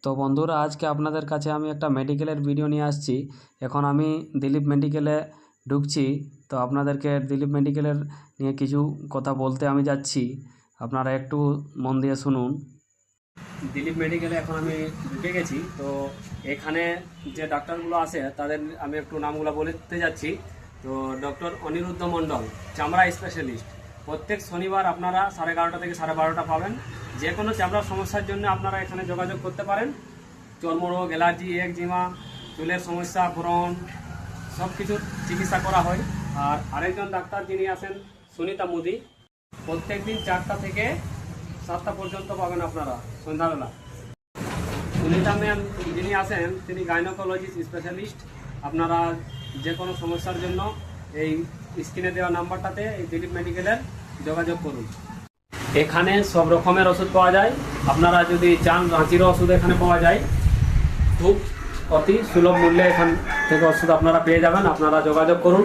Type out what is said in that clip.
তো বন্ধুরা, আজকে আপনাদের কাছে আমি একটা মেডিকেলের ভিডিও নিয়ে আসছি। এখন আমি দিলীপ মেডিকেলে ঢুকছি। তো আপনাদেরকে দিলীপ মেডিকেলের নিয়ে কিছু কথা বলতে আমি যাচ্ছি, আপনারা একটু মন দিয়ে শুনুন। দিলীপ মেডিকেলে এখন আমি ঢুকে গেছি। তো এখানে যে ডাক্তারগুলো আছে তাদের আমি একটু নামগুলো বলতে যাচ্ছি। তো ডক্টর অনিরুদ্ধ মণ্ডল, চামড়া স্পেশালিস্ট। প্রত্যেক শনিবার আপনারা 11:30 থেকে 12:30 পাবেন। যে কোনো চামড়ার সমস্যার জন্য আপনারা এখানে যোগাযোগ করতে পারেন। চর্মরোগ, অ্যালার্জি, একজিমা, চুলের সমস্যা, ব্রণ, সব কিছুর চিকিৎসা করা হয়। আর আরেকজন ডাক্তার যিনি আছেন সুনিতা মুদি, প্রত্যেক দিন 4টা থেকে 7টা পর্যন্ত পাবেন আপনারা সন্ধ্যাবেলা। সুনিতা ম্যাম যিনি আছেন তিনি গাইনোকোলজিস্ট স্পেশালিস্ট। আপনারা যে কোনো সমস্যার জন্য এই স্ক্রিনে দেওয়া নাম্বারটাতে এই দিলীপ মেডিকেলের যোগাযোগ করুন। এখানে সব রকমের ওষুধ পাওয়া যায়। আপনারা যদি চান রাঁচিরও ওষুধ এখানে পাওয়া যায়, খুব অতি সুলভ মূল্যে এখান থেকে ওষুধ আপনারা পেয়ে যাবেন। আপনারা যোগাযোগ করুন।